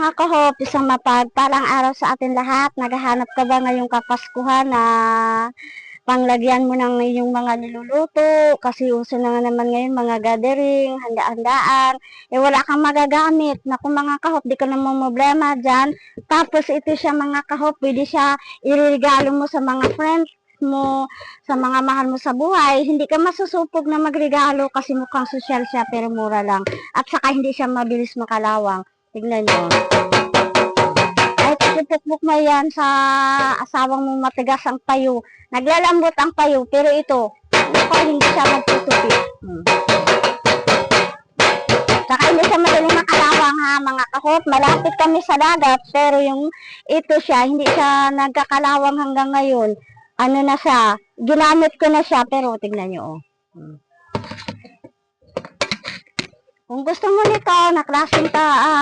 mga kahop, isang mapagpalang araw sa atin lahat. Naghahanap ka ba ngayong kapaskuhan na panglagyan mo ng iyong mga niluluto? Kasi uso na nga naman ngayon mga gathering, handa-handaan. Wala kang magagamit. Naku mga kahop, di ka namang problema dyan. Tapos ito siya mga kahop, pwede siya iregalo mo sa mga friends mo, sa mga mahal mo sa buhay. Hindi ka masusupog na magregalo kasi mukhang sosyal siya pero mura lang. At saka hindi siya mabilis makalawang. Tignan nyo. Kahit ipupukbuk mo yan sa asawang mo matigas ang payo. Naglalambot ang payo pero ito, hindi siya magtutupi. Saka hindi siya madaling makalawang ha mga kahop. Malapit kami sa dagat pero yung ito siya, hindi siya nagkakalawang hanggang ngayon. Ano na siya, ginamit ko na siya pero tignan nyo oh. Kung gusto mo nito, na klaseng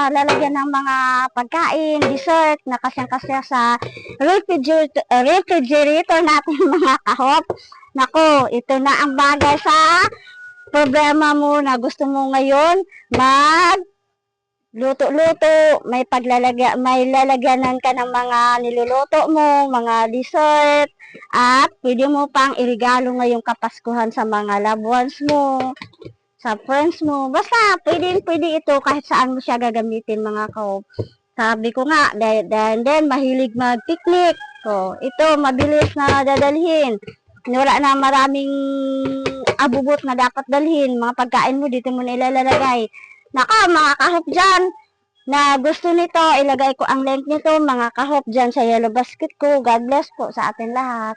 lalagyan ng mga pagkain, dessert, na kasyang-kasya sa refrigerator natin mga kahop. Nako, ito na ang bagay sa problema mo na gusto mo ngayon luto-luto, may lalagyanan ka ng mga niluluto mo, mga dessert, at pwede mo pang iregalo ngayong kapaskuhan sa mga loved ones mo, sa friends mo. Basta, pwede ito kahit saan mo siya gagamitin mga kahop. Sabi ko nga, then mahilig mag-picnic. So, ito, mabilis na dadalhin. Wala na maraming abubot na dapat dalhin. Mga pagkain mo, dito mo na ilalagay. Naka, mga kahop dyan, na gusto nito, ilagay ko ang link nito, mga kahop dyan sa yellow basket ko. God bless po sa atin lahat.